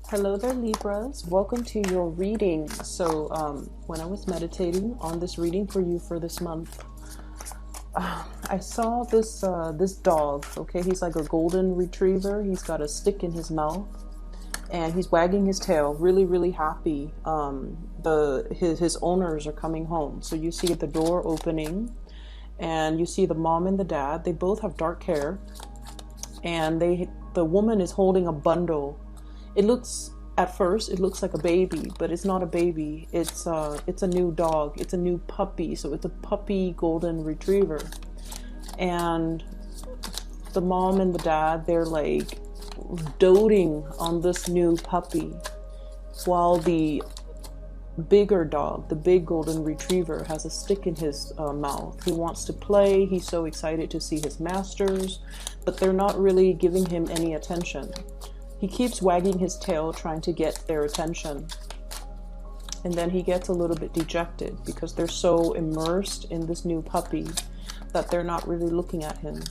Hello there, Libras. Welcome to your reading. So when I was meditating on this reading for you for this month, I saw this dog. Okay, he's like a golden retriever. He's got a stick in his mouth and he's wagging his tail, really happy. His owners are coming home. So you see the door opening and you see the mom and the dad. They both have dark hair, and the woman is holding a bundle. At first it looks like a baby, but it's not a baby. It's a new dog. It's a new puppy. So it's a puppy golden retriever. And the mom and the dad, they're like doting on this new puppy, while the bigger dog, the big golden retriever, has a stick in his mouth. He wants to play. He's so excited to see his masters, but they're not really giving him any attention. He keeps wagging his tail, trying to get their attention. And then he gets a little bit dejected because they're so immersed in this new puppy that they're not really looking at him.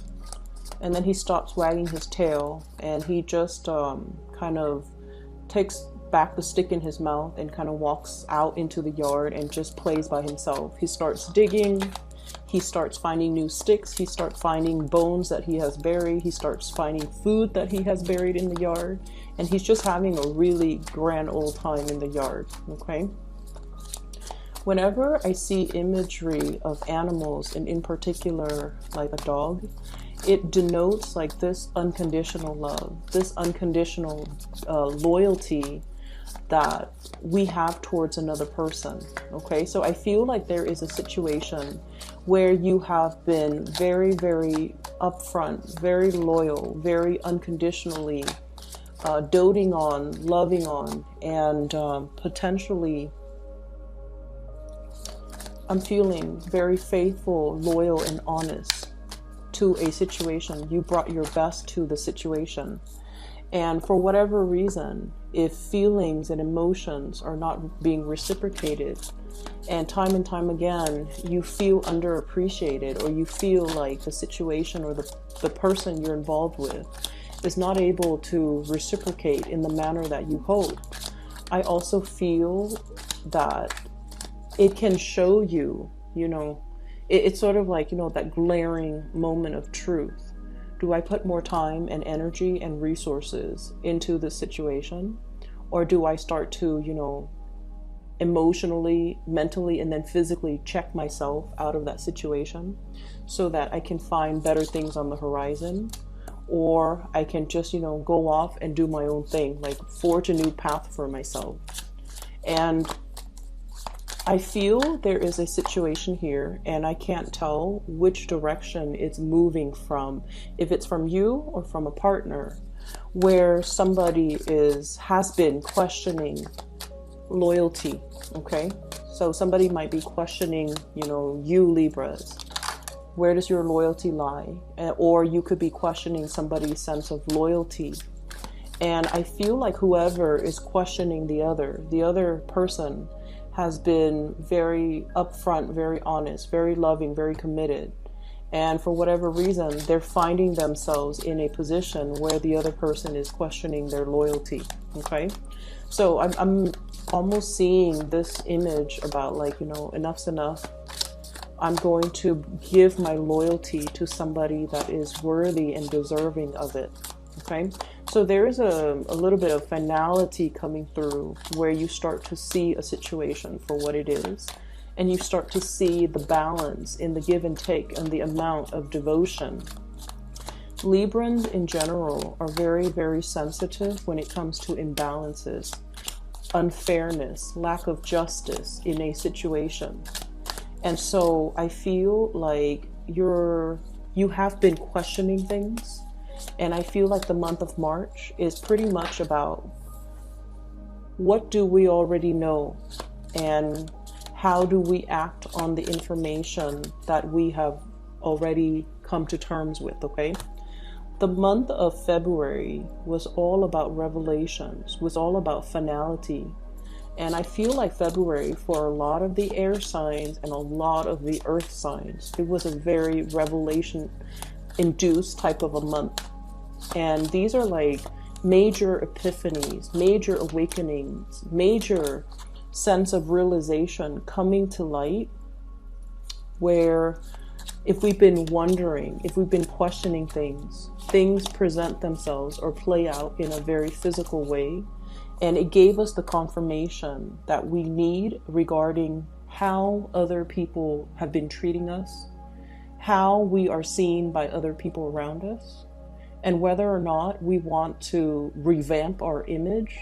And then he stops wagging his tail, and he just kind of takes back the stick in his mouth and kind of walks out into the yard and just plays by himself. He starts digging. He starts finding new sticks. He starts finding bones that he has buried. He starts finding food that he has buried in the yard. And he's just having a really grand old time in the yard, okay? Whenever I see imagery of animals, and in particular like a dog, it denotes like this unconditional love, this unconditional loyalty that we have towards another person. Okay, so I feel like there is a situation where you have been very upfront, very loyal, very unconditionally doting on, loving on, and potentially I'm feeling very faithful, loyal, and honest to a situation. You brought your best to the situation. And for whatever reason, if feelings and emotions are not being reciprocated, and time again, you feel underappreciated, or you feel like the situation or the person you're involved with is not able to reciprocate in the manner that you hope, I also feel that it can show you, it's sort of like, that glaring moment of truth. Do I put more time and energy and resources into this situation? Or do I start to, emotionally, mentally, and then physically check myself out of that situation so that I can find better things on the horizon? Or I can just, go off and do my own thing, like forge a new path for myself. And I feel there is a situation here, and I can't tell which direction it's moving from, if it's from you or from a partner, where somebody has been questioning loyalty, okay? So somebody might be questioning, you Libras. Where does your loyalty lie? Or you could be questioning somebody's sense of loyalty. And I feel like whoever is questioning the other person has been very upfront, very honest, very loving, very committed. And for whatever reason, they're finding themselves in a position where the other person is questioning their loyalty, okay? So I'm almost seeing this image about like, enough's enough. I'm going to give my loyalty to somebody that is worthy and deserving of it, okay? So there is a little bit of finality coming through where you start to see a situation for what it is, and you start to see the balance in the give and take and the amount of devotion. Librans in general are very sensitive when it comes to imbalances, unfairness, lack of justice in a situation. And so I feel like you have been questioning things. And I feel like the month of March is pretty much about what do we already know and how do we act on the information that we have already come to terms with, okay? The month of February was all about revelations, was all about finality. And I feel like February, for a lot of the air signs and a lot of the earth signs, it was a very revelation induced type of a month. And these are like, major epiphanies, major awakenings, major sense of realization coming to light, where if we've been wondering, if we've been questioning things, things present themselves or play out in a very physical way. And it gave us the confirmation that we need regarding how other people have been treating us, how we are seen by other people around us, and whether or not we want to revamp our image,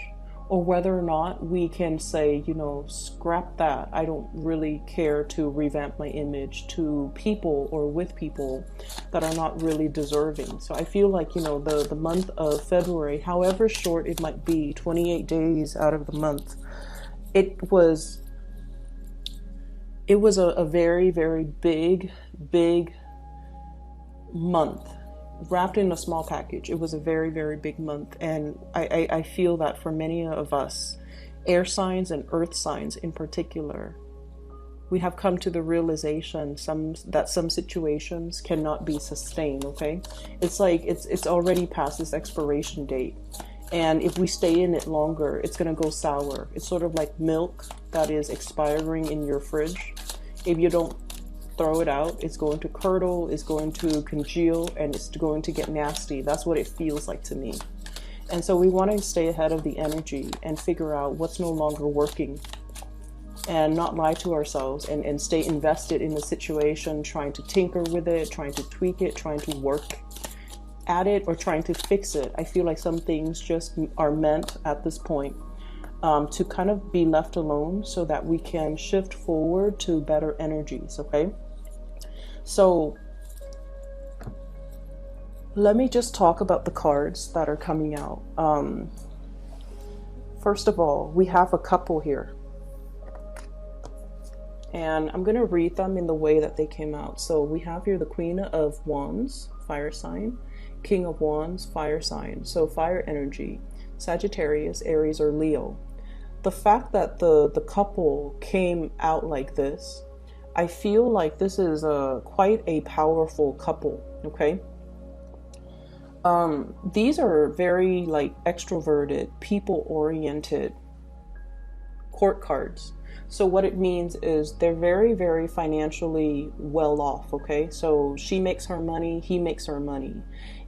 or whether or not we can say, scrap that. I don't really care to revamp my image to people or with people that are not really deserving. So I feel like, the month of February, however short it might be, 28 days out of the month, it was a very, very big month, wrapped in a small package. It was a very, very big month. And I feel that for many of us, air signs and earth signs in particular, we have come to the realization that some situations cannot be sustained, okay? It's like it's already past its expiration date. And if we stay in it longer, it's going to go sour. It's sort of like milk that is expiring in your fridge. If you don't throw it out, it's going to curdle, it's going to congeal, and it's going to get nasty. That's what it feels like to me. And so we want to stay ahead of the energy and figure out what's no longer working, and not lie to ourselves, and stay invested in the situation, trying to tinker with it, trying to tweak it, trying to work at it, or trying to fix it. I feel like some things just are meant at this point to kind of be left alone so that we can shift forward to better energies, okay? So let me just talk about the cards that are coming out. First of all, we have a couple here. And I'm going to read them in the way that they came out. So we have here the Queen of Wands, fire sign, King of Wands, fire sign. So fire energy, Sagittarius, Aries, or Leo. The fact that the couple came out like this, I feel like this is quite a powerful couple, okay? These are very extroverted, people-oriented court cards. So what it means is they're very, very financially well off, okay? So she makes her money, he makes her money.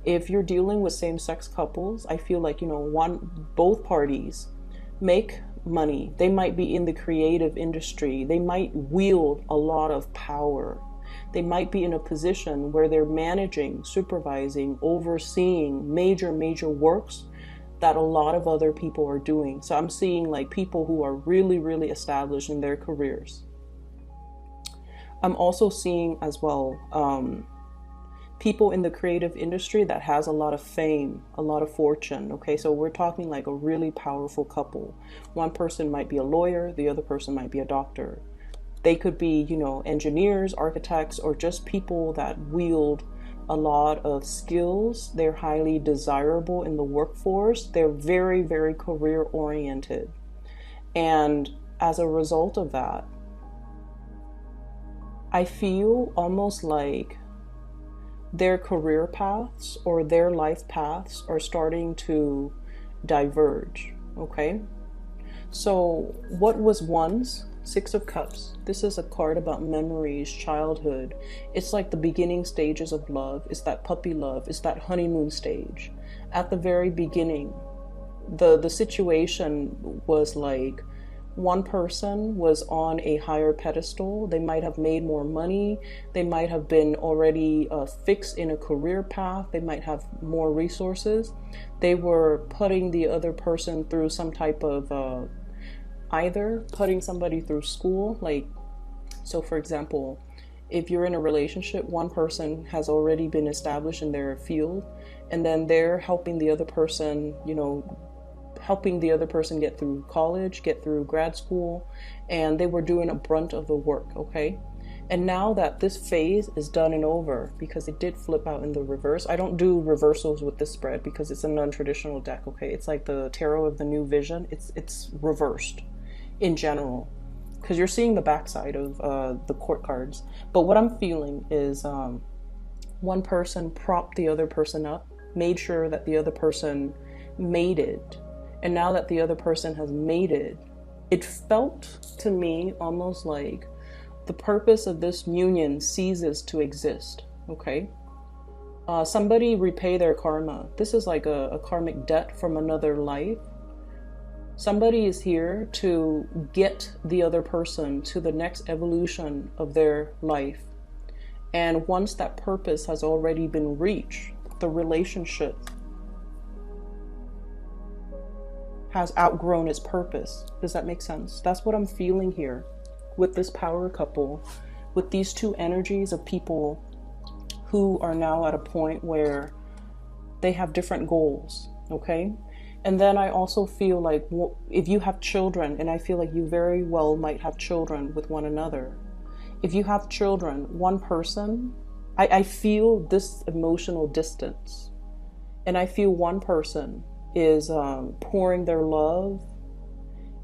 If you're dealing with same-sex couples, I feel like, both parties make money. They might be in the creative industry. They might wield a lot of power. They might be in a position where they're managing, supervising, overseeing major works that a lot of other people are doing. So I'm seeing people who are really, really established in their careers. I'm also seeing as well people in the creative industry that has a lot of fame, a lot of fortune. Okay, so we're talking like a really powerful couple. One person might be a lawyer, the other person might be a doctor. They could be, engineers, architects, or just people that wield a lot of skills. They're highly desirable in the workforce. They're very, very career oriented. And as a result of that, I feel almost like their career paths or their life paths are starting to diverge, okay? So what was once Six of Cups? This is a card about memories, childhood. It's like the beginning stages of love. It's that puppy love. It's that honeymoon stage. At the very beginning, the situation was like one person was on a higher pedestal. They might have made more money. They might have been already fixed in a career path. They might have more resources. They were putting the other person through some type of either putting somebody through school. So for example, if you're in a relationship, one person has already been established in their field, and then they're helping the other person, helping the other person get through college, get through grad school, and they were doing a brunt of the work, okay? And now that this phase is done and over, because it did flip out in the reverse. I don't do reversals with this spread because it's a non-traditional deck, okay? It's like the Tarot of the New Vision. It's reversed in general, because you're seeing the backside of the court cards. But what I'm feeling is one person propped the other person up, made sure that the other person mated, and now that the other person has mated, it felt to me almost like the purpose of this union ceases to exist, okay? Somebody repay their karma. This is like a karmic debt from another life. Somebody is here to get the other person to the next evolution of their life. And once that purpose has already been reached, the relationship has outgrown its purpose. Does that make sense? That's what I'm feeling here with this power couple, with these two energies of people who are now at a point where they have different goals, okay? And then I also feel like if you have children, and I feel like you very well might have children with one another. If you have children, one person, I feel this emotional distance. And I feel one person is pouring their love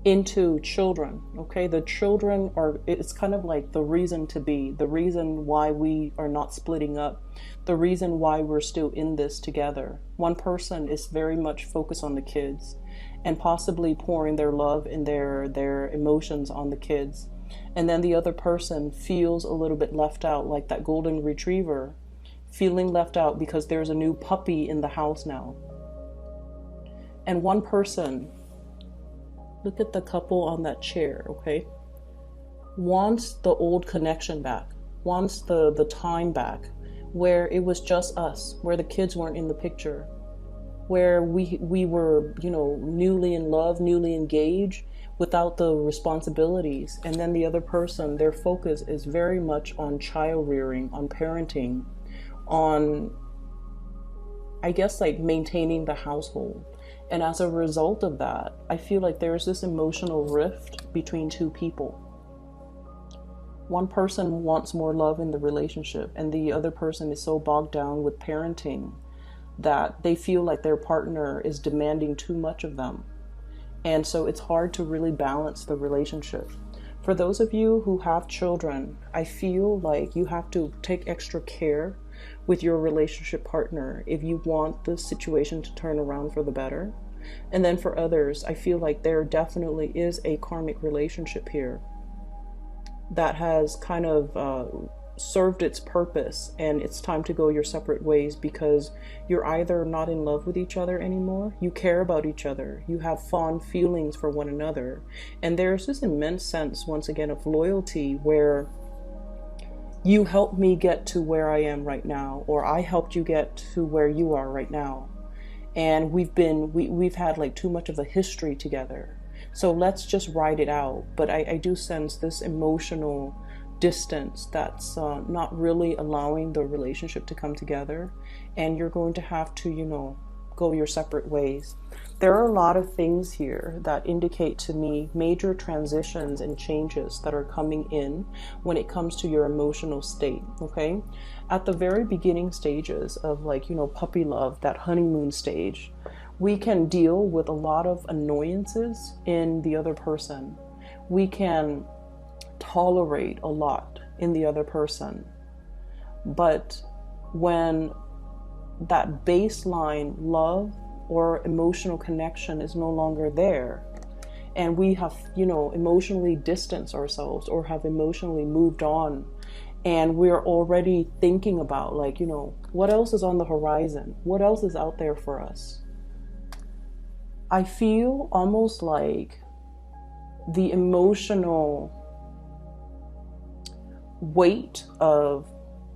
into children, okay? The children are, it's kind of like the reason to be, the reason why we are not splitting up, the reason why we're still in this together. One person is very much focused on the kids and possibly pouring their love and their emotions on the kids. And then the other person feels a little bit left out, like that golden retriever, feeling left out because there's a new puppy in the house now. And one person, look at the couple on that chair, okay? Wants the old connection back, wants the time back, where it was just us, where the kids weren't in the picture, where we were, you know, newly in love, newly engaged, without the responsibilities. And then the other person, their focus is very much on child rearing, on parenting, on, I guess, like maintaining the household. And as a result of that, I feel like there's this emotional rift between two people. One person wants more love in the relationship, and the other person is so bogged down with parenting that they feel like their partner is demanding too much of them. And so it's hard to really balance the relationship. For those of you who have children, I feel like you have to take extra care with your relationship partner if you want the situation to turn around for the better. And then for others, I feel like there definitely is a karmic relationship here that has kind of served its purpose, and it's time to go your separate ways because you're either not in love with each other anymore, you care about each other, you have fond feelings for one another, and there's this immense sense, once again, of loyalty where you helped me get to where I am right now, or I helped you get to where you are right now. And we've had like too much of a history together. So let's just ride it out. But I do sense this emotional distance that's not really allowing the relationship to come together. And you're going to have to, you know, go your separate ways. There are a lot of things here that indicate to me major transitions and changes that are coming in when it comes to your emotional state, okay? At the very beginning stages of, like, you know, puppy love, that honeymoon stage, we can deal with a lot of annoyances in the other person. We can tolerate a lot in the other person. But when that baseline love or emotional connection is no longer there, and we have, you know, emotionally distanced ourselves or have emotionally moved on, and we're already thinking about, like, you know, what else is on the horizon? What else is out there for us? I feel almost like the emotional weight of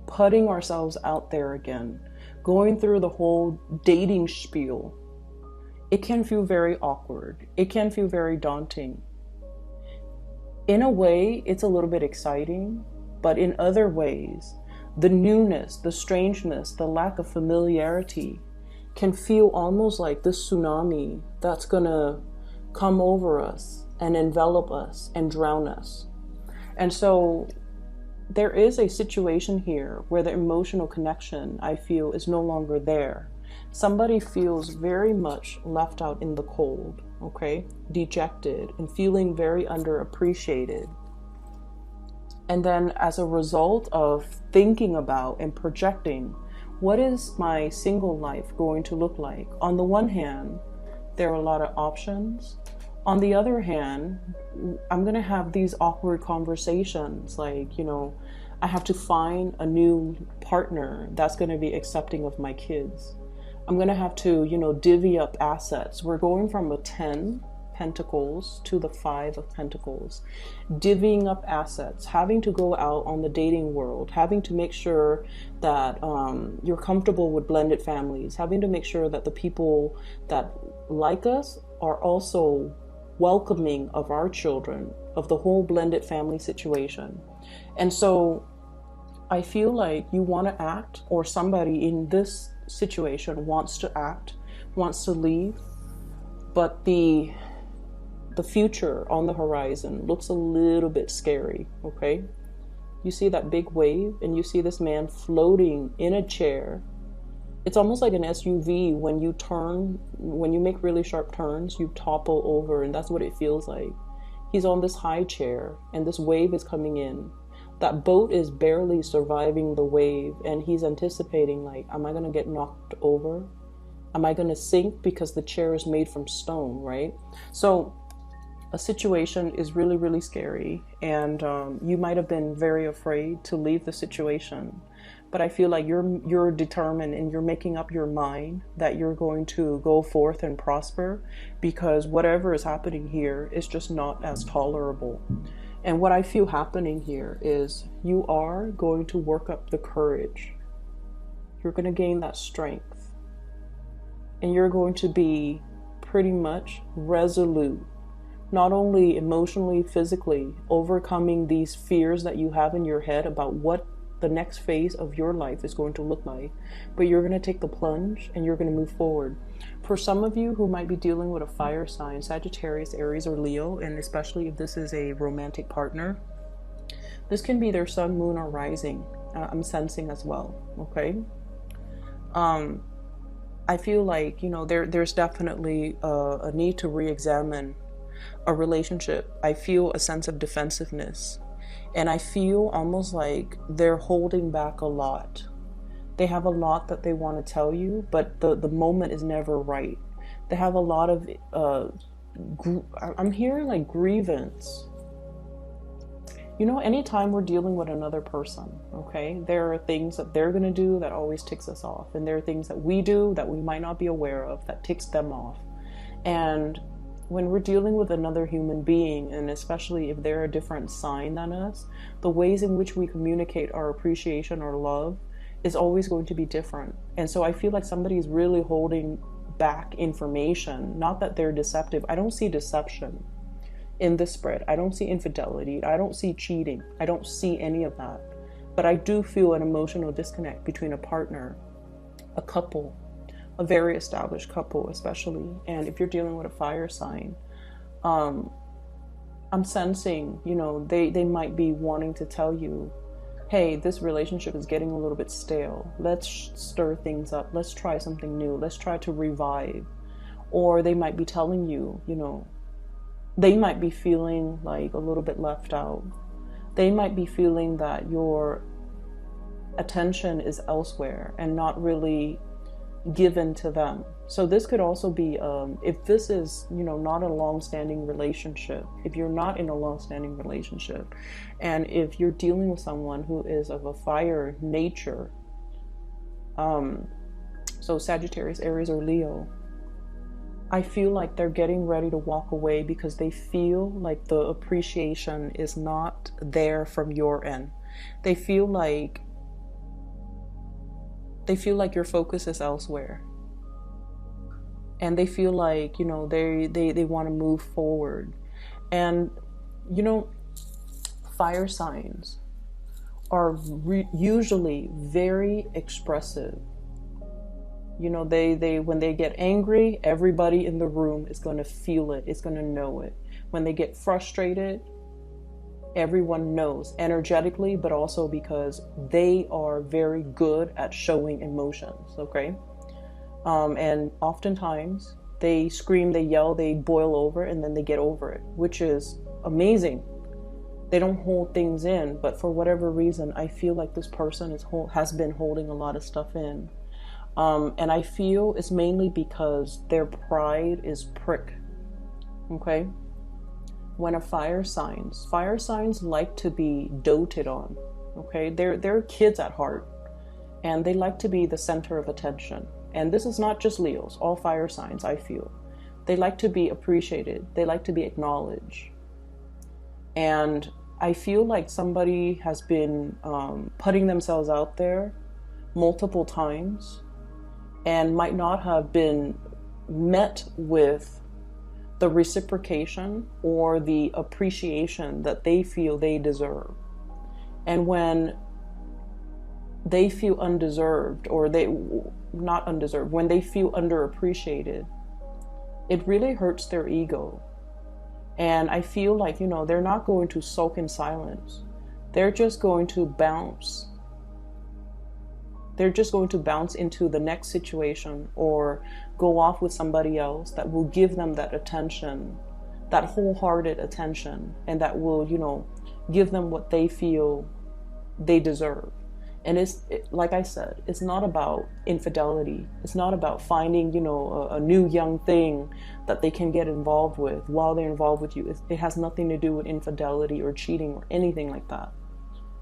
putting ourselves out there again, going through the whole dating spiel, it can feel very awkward. It can feel very daunting. In a way, it's a little bit exciting, but in other ways, the newness, the strangeness, the lack of familiarity can feel almost like this tsunami that's gonna come over us and envelop us and drown us. And so there is a situation here where the emotional connection, I feel, is no longer there. Somebody feels very much left out in the cold, okay? Dejected and feeling very underappreciated. And then as a result of thinking about and projecting, what is my single life going to look like? On the one hand, There are a lot of options. On the other hand, I'm going to have these awkward conversations like, I have to find a new partner that's going to be accepting of my kids. I'm going to have to, divvy up assets. We're going from a 10 Pentacles to the 5 of Pentacles, divvying up assets, having to go out on the dating world, having to make sure that you're comfortable with blended families, having to make sure that the people that like us are also welcoming of our children, of the whole blended family situation. And so I feel like you want to act, or somebody in this situation wants to act, wants to leave, but the future on the horizon looks a little bit scary, okay? You see that big wave and you see this man floating in a chair. It's almost like an SUV. When you make really sharp turns, you topple over, and that's what it feels like. He's on this high chair and this wave is coming in. That boat is barely surviving the wave, and he's anticipating, like, am I going to get knocked over? Am I going to sink because the chair is made from stone, right? So a situation is really, really scary, and you might have been very afraid to leave the situation. But I feel like you're determined, and you're making up your mind that you're going to go forth and prosper, because whatever is happening here is just not as tolerable. And what I feel happening here is you are going to work up the courage. You're going to gain that strength. And you're going to be pretty much resolute, not only emotionally, physically, overcoming these fears that you have in your head about what the next phase of your life is going to look like, but you're going to take the plunge and you're going to move forward. For some of you who might be dealing with a fire sign, Sagittarius, Aries, or Leo, and especially if this is a romantic partner, this can be their sun, moon, or rising. I'm sensing as well, okay? I feel like, there's definitely a need to re-examine a relationship. I feel a sense of defensiveness. And I feel almost like they're holding back a lot. They have a lot that they want to tell you, but the moment is never right. They have a lot of, I'm hearing like grievance. Anytime we're dealing with another person, okay, there are things that they're going to do that always ticks us off. And there are things that we do that we might not be aware of that ticks them off. And when we're dealing with another human being, and especially if they're a different sign than us, the ways in which we communicate our appreciation or love is always going to be different. And so I feel like somebody's really holding back information. Not that they're deceptive. I don't see deception in this spread. I don't see infidelity. I don't see cheating. I don't see any of that. But I do feel an emotional disconnect between a partner, a couple, a very established couple especially. And if you're dealing with a fire sign, I'm sensing, they might be wanting to tell you, hey, this relationship is getting a little bit stale. Let's stir things up. Let's try something new. Let's try to revive. Or they might be telling you, they might be feeling like a little bit left out. They might be feeling that your attention is elsewhere and not really given to them. So this could also be, if this is, not a long-standing relationship, if you're not in a long-standing relationship, and if you're dealing with someone who is of a fire nature, so Sagittarius, Aries, or Leo, I feel like they're getting ready to walk away because they feel like the appreciation is not there from your end. They feel like your focus is elsewhere. And they feel like, they want to move forward. And, fire signs are usually very expressive. They when they get angry, everybody in the room is going to feel it. It's going to know it. When they get frustrated, everyone knows energetically, but also because they are very good at showing emotions, okay? And oftentimes they scream, they yell, they boil over, and then they get over it, which is amazing. They don't hold things in, but for whatever reason, I feel like this person has been holding a lot of stuff in. And I feel it's mainly because their pride is prick. Okay? When a fire signs like to be doted on. Okay? They're kids at heart, and they like to be the center of attention. And this is not just Leos, all fire signs, I feel. They like to be appreciated. They like to be acknowledged. And I feel like somebody has been putting themselves out there multiple times and might not have been met with the reciprocation or the appreciation that they feel they deserve. And when they feel undeserved, or not undeserved, when they feel underappreciated, it really hurts their ego. And I feel like, they're not going to sulk in silence. They're just going to bounce. They're just going to bounce into the next situation or go off with somebody else that will give them that attention, that wholehearted attention, and that will, give them what they feel they deserve. And like I said, it's not about infidelity. It's not about finding, a new young thing that they can get involved with while they're involved with you. It has nothing to do with infidelity or cheating or anything like that.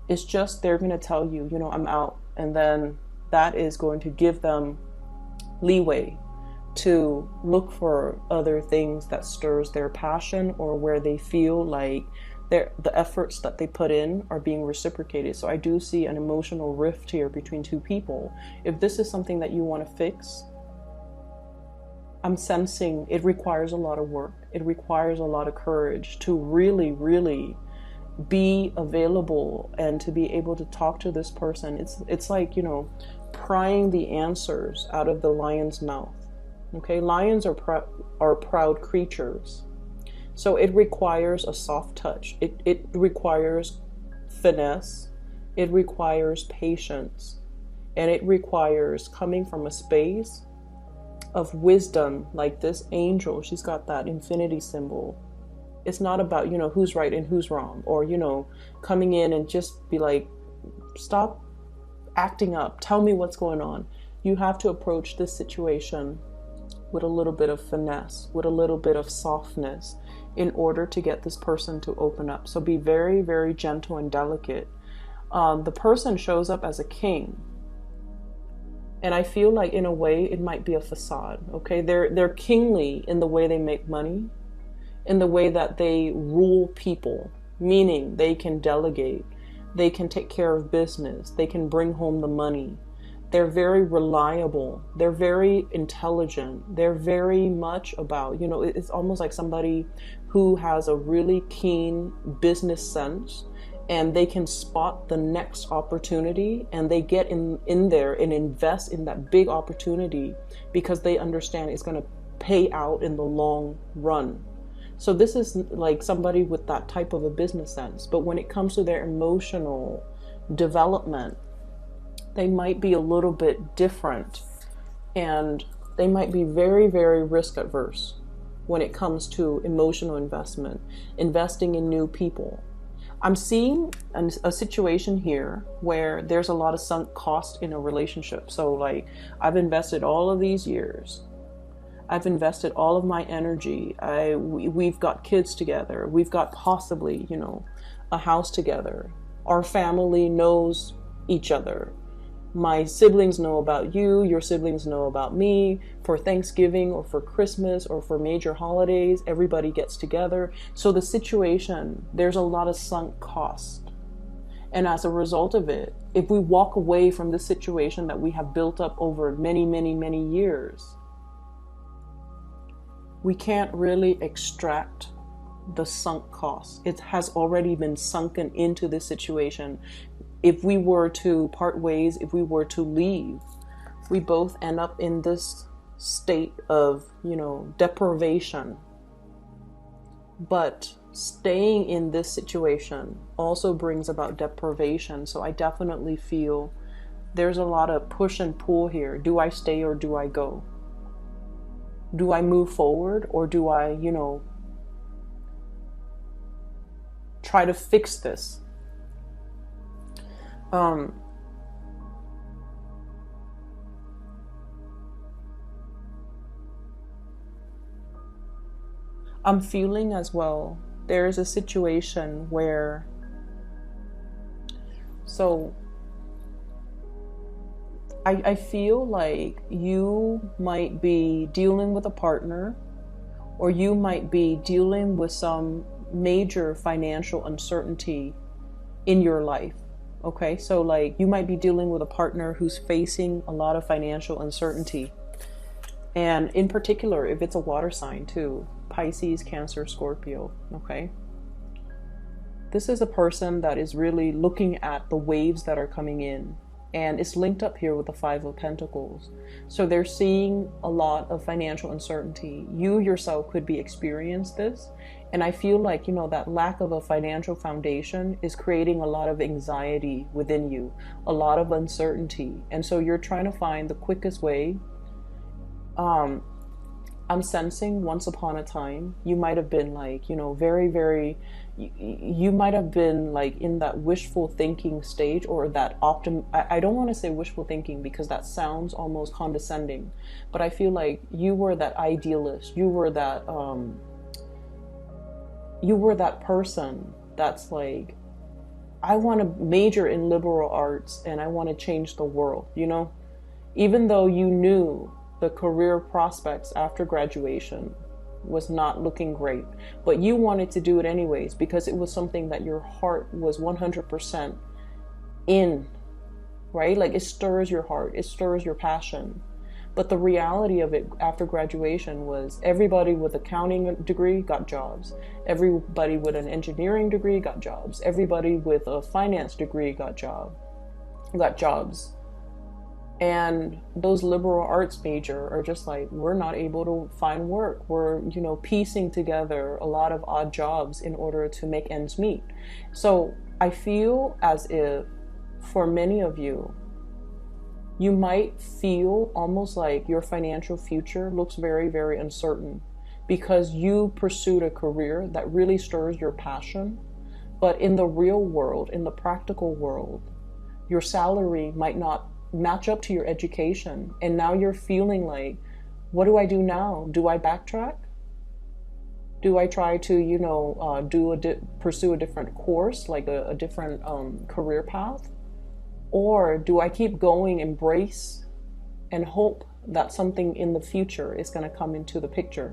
It's just they're going to tell you, I'm out. And then that is going to give them leeway to look for other things that stirs their passion, or where they feel like the efforts that they put in are being reciprocated. So I do see an emotional rift here between two people. If this is something that you want to fix, I'm sensing it requires a lot of work. It requires a lot of courage to really, really be available and to be able to talk to this person. It's like, prying the answers out of the lion's mouth. Okay, lions are proud creatures. So it requires a soft touch. It requires finesse. It requires patience. And it requires coming from a space of wisdom, like this angel. She's got that infinity symbol. It's not about, who's right and who's wrong, or, coming in and just be like, stop acting up. Tell me what's going on. You have to approach this situation with a little bit of finesse, with a little bit of softness, in order to get this person to open up. So be very, very gentle and delicate. The person shows up as a king. And I feel like in a way it might be a facade. Okay, they're kingly in the way they make money, in the way that they rule people, meaning they can delegate, they can take care of business, they can bring home the money. They're very reliable. They're very intelligent. They're very much about, it's almost like somebody who has a really keen business sense, and they can spot the next opportunity, and they get in there and invest in that big opportunity because they understand it's going to pay out in the long run. So this is like somebody with that type of a business sense. But when it comes to their emotional development, they might be a little bit different, and they might be very, very risk adverse when it comes to emotional investment, investing in new people. I'm seeing a situation here where there's a lot of sunk cost in a relationship. So like, I've invested all of these years. I've invested all of my energy. We've got kids together. We've got possibly, a house together. Our family knows each other. My siblings know about you. Your siblings know about me. For Thanksgiving or for Christmas or for major holidays, everybody gets together. So the situation, there's a lot of sunk cost. And as a result of it, if we walk away from this situation that we have built up over many, many, many years, we can't really extract the sunk cost. It has already been sunken into this situation. If we were to part ways, if we were to leave, we both end up in this state of, deprivation. But staying in this situation also brings about deprivation. So I definitely feel there's a lot of push and pull here. Do I stay or do I go? Do I move forward, or do I, try to fix this? I'm feeling as well, there's a situation where, so I feel like you might be dealing with a partner, or you might be dealing with some major financial uncertainty in your life. Okay, so like you might be dealing with a partner who's facing a lot of financial uncertainty. And in particular, if it's a water sign too, Pisces, Cancer, Scorpio, okay? This is a person that is really looking at the waves that are coming in. And it's linked up here with the Five of Pentacles. So they're seeing a lot of financial uncertainty. You yourself could be experiencing this. And I feel like, that lack of a financial foundation is creating a lot of anxiety within you, a lot of uncertainty. And so you're trying to find the quickest way. I'm sensing once upon a time, you might have been like, very, very, you might have been like in that wishful thinking stage, or that I don't want to say wishful thinking because that sounds almost condescending, but I feel like you were that idealist. You were that person that's like, I want to major in liberal arts and I want to change the world, even though you knew the career prospects after graduation was not looking great, but you wanted to do it anyways because it was something that your heart was 100% in, right? Like it stirs your heart, it stirs your passion. But the reality of it after graduation was everybody with an accounting degree got jobs. Everybody with an engineering degree got jobs. Everybody with a finance degree got jobs. And those liberal arts major are just like, we're not able to find work. We're, piecing together a lot of odd jobs in order to make ends meet. So I feel as if for many of you, you might feel almost like your financial future looks very, very uncertain because you pursued a career that really stirs your passion. But in the real world, in the practical world, your salary might not match up to your education, and now you're feeling like, what do I do now? Do I backtrack? Do I try to pursue a different course, like a different career path, or do I keep going, embrace and hope that something in the future is going to come into the picture?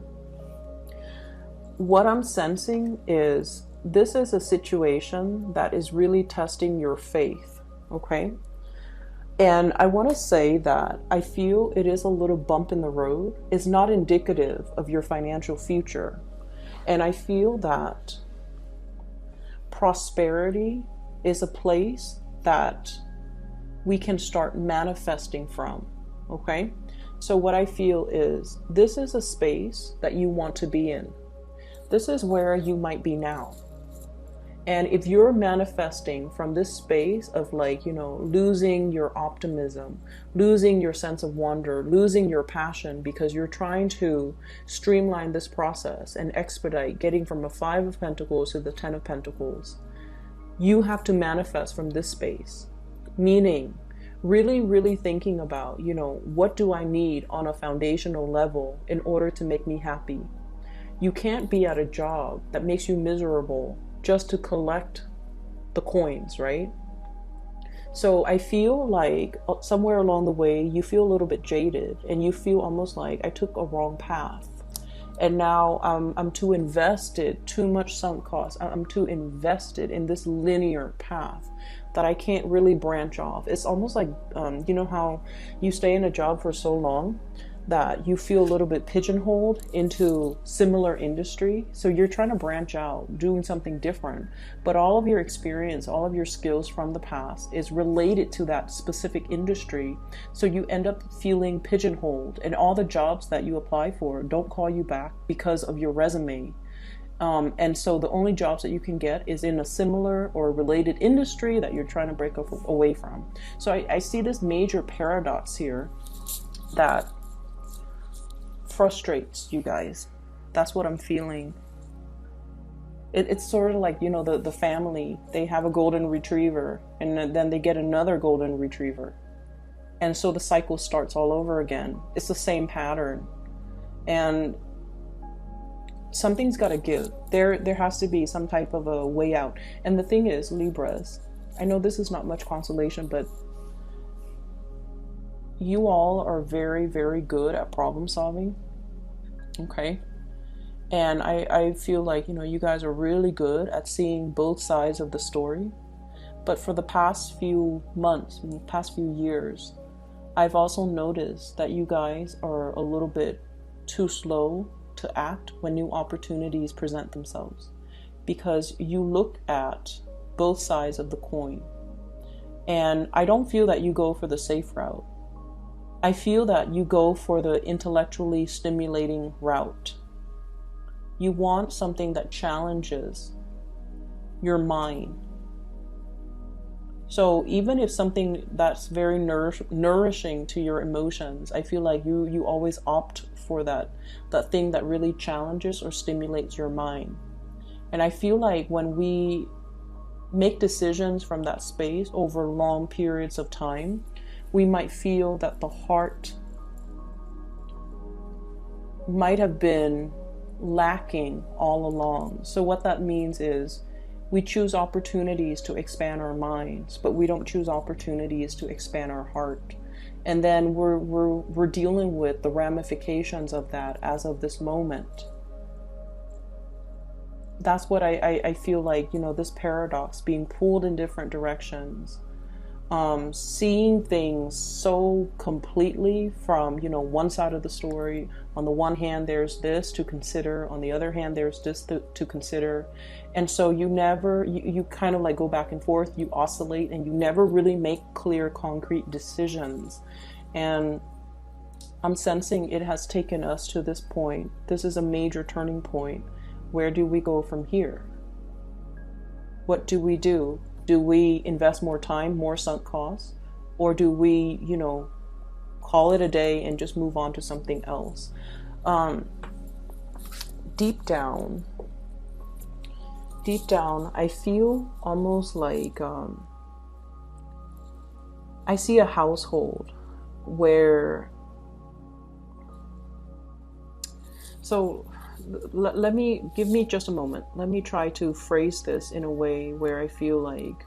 What I'm sensing is this is a situation that is really testing your faith, okay? And I want to say that I feel it is a little bump in the road. It's not indicative of your financial future. And I feel that prosperity is a place that we can start manifesting from, okay? So what I feel is this is a space that you want to be in. This is where you might be now. And if you're manifesting from this space of like, losing your optimism, losing your sense of wonder, losing your passion because you're trying to streamline this process and expedite getting from a 5 of Pentacles to the 10 of Pentacles, you have to manifest from this space. Meaning, really, really thinking about, what do I need on a foundational level in order to make me happy? You can't be at a job that makes you miserable just to collect the coins, right? So I feel like somewhere along the way, you feel a little bit jaded and you feel almost like I took a wrong path. And now I'm too invested, too much sunk cost. I'm too invested in this linear path that I can't really branch off. It's almost like, how you stay in a job for so long that you feel a little bit pigeonholed into similar industry. So you're trying to branch out, doing something different, but all of your experience, all of your skills from the past is related to that specific industry. So you end up feeling pigeonholed, and all the jobs that you apply for don't call you back because of your resume. And so the only jobs that you can get is in a similar or related industry that you're trying to break away from. So I see this major paradox here that frustrates you guys. That's what I'm feeling. It's sort of like, the family, they have a golden retriever and then they get another golden retriever. And so the cycle starts all over again. It's the same pattern. And something's got to give. There has to be some type of a way out. And the thing is, Libras, I know this is not much consolation, but you all are very, very good at problem solving. Okay. And I feel like, you guys are really good at seeing both sides of the story. But for the past few months, past few years, I've also noticed that you guys are a little bit too slow to act when new opportunities present themselves, because you look at both sides of the coin. And I don't feel that you go for the safe route. I feel that you go for the intellectually stimulating route. You want something that challenges your mind. So even if something that's very nourishing to your emotions, I feel like you always opt for that thing that really challenges or stimulates your mind. And I feel like when we make decisions from that space over long periods of time, we might feel that the heart might have been lacking all along. So what that means is we choose opportunities to expand our minds, but we don't choose opportunities to expand our heart. And then we're dealing with the ramifications of that as of this moment. That's what I feel like, this paradox, being pulled in different directions. Seeing things so completely from, one side of the story. On the one hand, there's this to consider. On the other hand, there's this to consider. And so you kind of like go back and forth, you oscillate, and you never really make clear, concrete decisions. And I'm sensing it has taken us to this point. This is a major turning point. Where do we go from here? What do we do? Do we invest more time, more sunk costs? Or do we, call it a day and just move on to something else? Deep down, I feel almost like I see a household where... So give me just a moment. Let me try to phrase this in a way where I feel like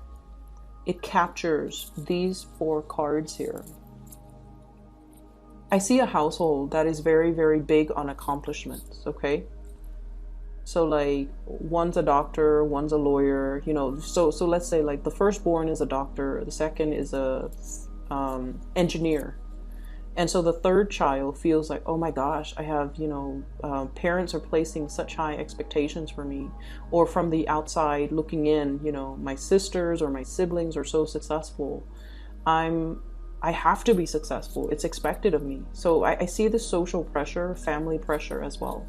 it captures these 4 cards here. I see a household that is very, very big on accomplishments, okay? So like one's a doctor, one's a lawyer, so let's say like the firstborn is a doctor, the second is a engineer. And so the third child feels like, oh my gosh, I have, parents are placing such high expectations for me. Or from the outside looking in, my sisters or my siblings are so successful. I have to be successful. It's expected of me. So I see the social pressure, family pressure as well.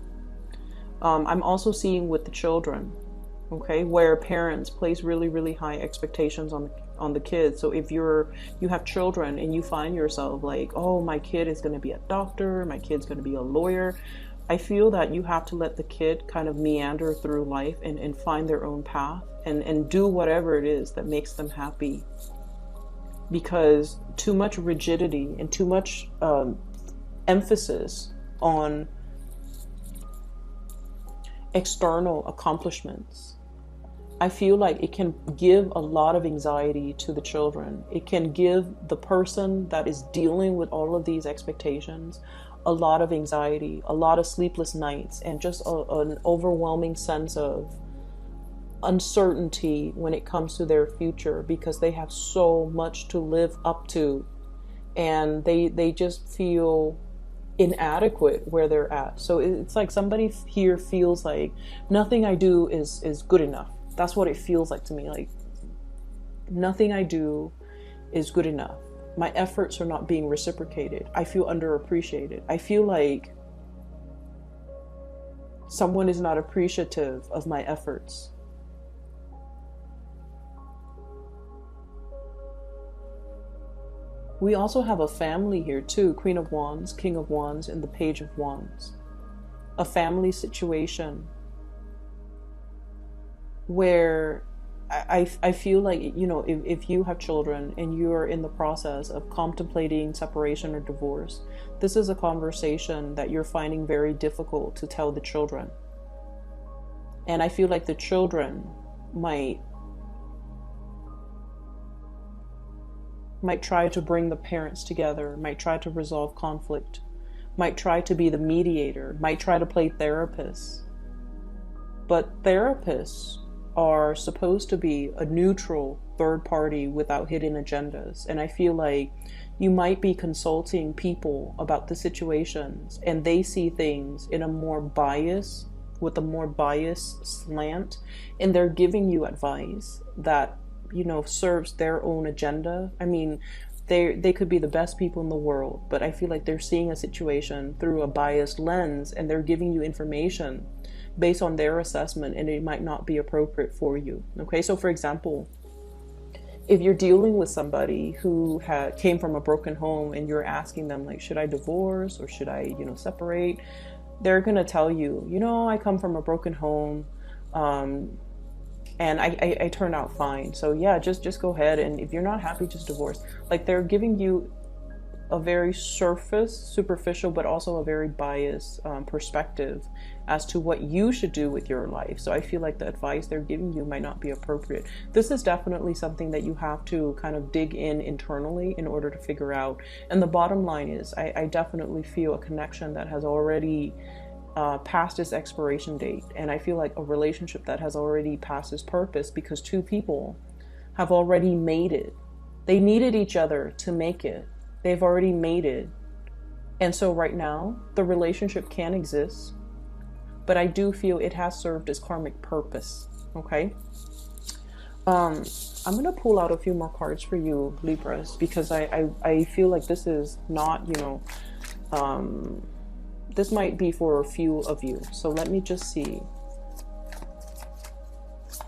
I'm also seeing with the children, okay, where parents place really, really high expectations on the kids. So if you have children and you find yourself like, oh, my kid is going to be a doctor, my kid's going to be a lawyer, I feel that you have to let the kid kind of meander through life and find their own path and do whatever it is that makes them happy. Because too much rigidity and too much emphasis on external accomplishments, I feel like it can give a lot of anxiety to the children. It can give the person that is dealing with all of these expectations a lot of anxiety, a lot of sleepless nights, and just an overwhelming sense of uncertainty when it comes to their future, because they have so much to live up to, and they just feel inadequate where they're at. So it's like somebody here feels like nothing I do is good enough. That's what it feels like to me. Like nothing I do is good enough. My efforts are not being reciprocated. I feel underappreciated. I feel like someone is not appreciative of my efforts. We also have a family here too. Queen of Wands, King of Wands, and the Page of Wands. A family situation where I feel like, if you have children and you are in the process of contemplating separation or divorce, this is a conversation that you're finding very difficult to tell the children. And I feel like the children might try to bring the parents together, might try to resolve conflict, might try to be the mediator, might try to play therapist. But therapists are supposed to be a neutral third party without hidden agendas. And I feel like you might be consulting people about the situations and they see things in a more bias, with a more biased slant, and they're giving you advice that, you know, serves their own agenda. I mean, they could be the best people in the world, but I feel like they're seeing a situation through a biased lens and they're giving you information based on their assessment, and it might not be appropriate for you. Okay, so for example, if you're dealing with somebody who came from a broken home and you're asking them like, should I divorce or should I, you know, separate? They're gonna tell you, you know, I come from a broken home, and I turned out fine. So yeah, just go ahead, and if you're not happy, just divorce. Like, they're giving you a very superficial, but also a very biased perspective as to what you should do with your life. So I feel like the advice they're giving you might not be appropriate. This is definitely something that you have to kind of dig in internally in order to figure out. And the bottom line is, I definitely feel a connection that has already past its expiration date. And I feel like a relationship that has already passed its purpose, because two people have already made it. They needed each other to make it. They've already made it. And so right now, the relationship can exist, but I do feel it has served its karmic purpose. Okay? I'm going to pull out a few more cards for you, Libras, because I feel like this is not, you know, this might be for a few of you. So let me just see.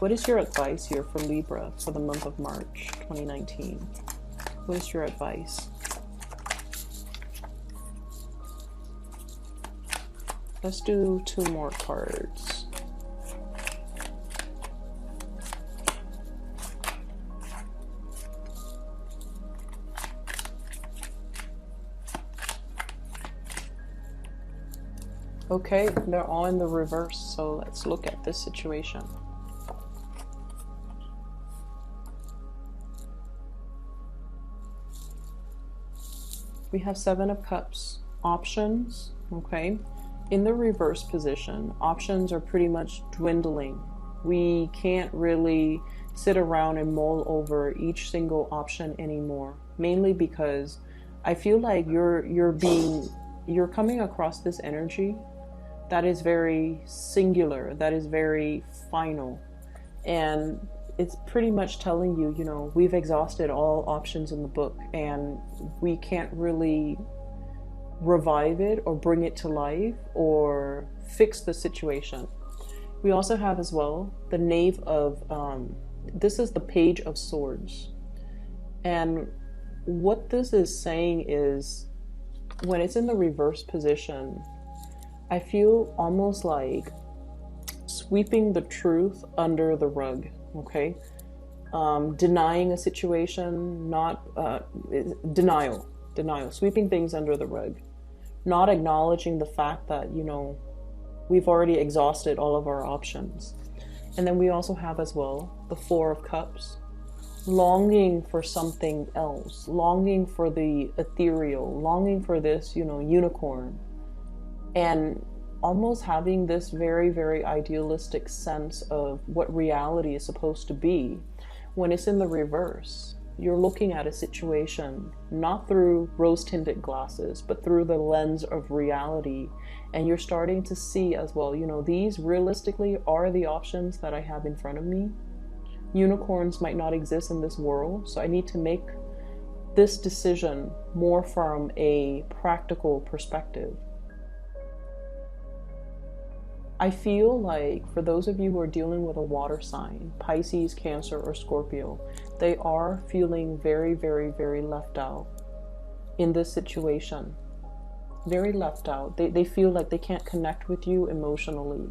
What is your advice here for Libra for the month of March 2019? What is your advice? Let's do 2 more cards. Okay, they're all in the reverse, so let's look at this situation. We have 7 of Cups, options, okay? In the reverse position, options are pretty much dwindling. We can't really sit around and mull over each single option anymore, mainly because I feel like you're coming across this energy that is very singular, that is very final. And it's pretty much telling you, you know, we've exhausted all options in the book and we can't really revive it or bring it to life or fix the situation. We also have as well the Knave of, this is the Page of Swords. And what this is saying is, when it's in the reverse position, I feel almost like sweeping the truth under the rug, okay? Denying a situation, denial, sweeping things under the rug, not acknowledging the fact that, you know, we've already exhausted all of our options. And then we also have as well the 4 of Cups, longing for something else, longing for the ethereal, longing for this, you know, unicorn, and almost having this very, very idealistic sense of what reality is supposed to be. When it's in the reverse, you're looking at a situation not through rose-tinted glasses, but through the lens of reality. And you're starting to see as well, you know, these realistically are the options that I have in front of me. Unicorns might not exist in this world, so I need to make this decision more from a practical perspective. I feel like for those of you who are dealing with a water sign, Pisces, Cancer, or Scorpio, they are feeling very, very, very left out in this situation. Very left out. They feel like they can't connect with you emotionally.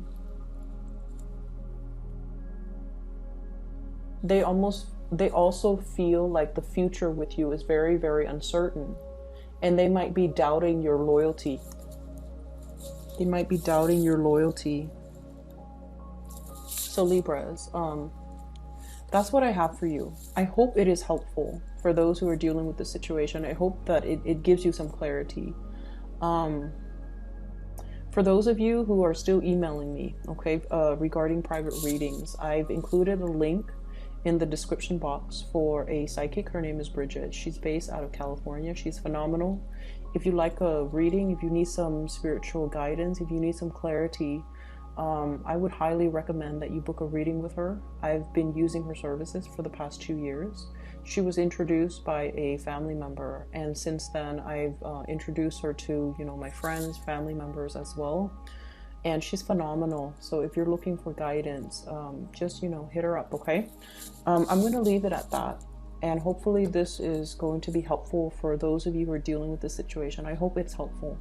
They also feel like the future with you is very, very uncertain. And they might be doubting your loyalty. They might be doubting your loyalty. So Libras, that's what I have for you. I hope it is helpful for those who are dealing with the situation. I hope that it gives you some clarity. For those of you who are still emailing me, okay, regarding private readings, I've included a link in the description box for a psychic. Her name is Bridget. She's based out of California. She's phenomenal. If you like a reading, if you need some spiritual guidance, if you need some clarity, I would highly recommend that you book a reading with her. I've been using her services for the past 2 years. She was introduced by a family member, and since then I've introduced her to, my friends, family members as well. And she's phenomenal. So if you're looking for guidance, just, hit her up, okay? I'm going to leave it at that. And hopefully this is going to be helpful for those of you who are dealing with this situation. I hope it's helpful.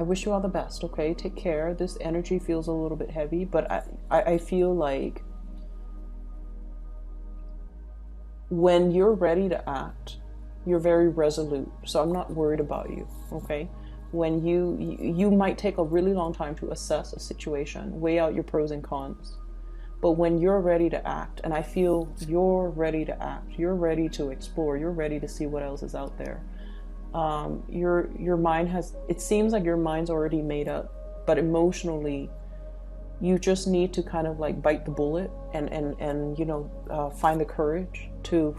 I wish you all the best, okay? Take care. This energy feels a little bit heavy, but I feel like when you're ready to act, you're very resolute. So I'm not worried about you, okay? When you might take a really long time to assess a situation, weigh out your pros and cons. But when you're ready to act, and I feel you're ready to act, you're ready to explore, you're ready to see what else is out there. Your mind it seems like your mind's already made up, but emotionally you just need to kind of like bite the bullet and find the courage to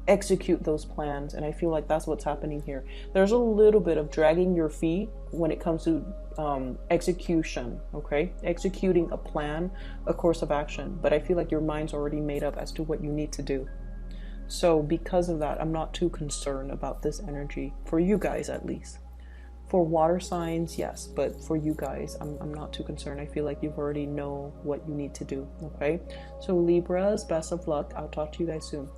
execute those plans. And I feel like that's what's happening here. There's a little bit of dragging your feet when it comes to execution, okay? Executing a plan, a course of action, but I feel like your mind's already made up as to what you need to do. So because of that, I'm not too concerned about this energy, for you guys at least. For water signs, yes, but for you guys, I'm not too concerned. I feel like you've already know what you need to do, okay? So Libras, best of luck. I'll talk to you guys soon.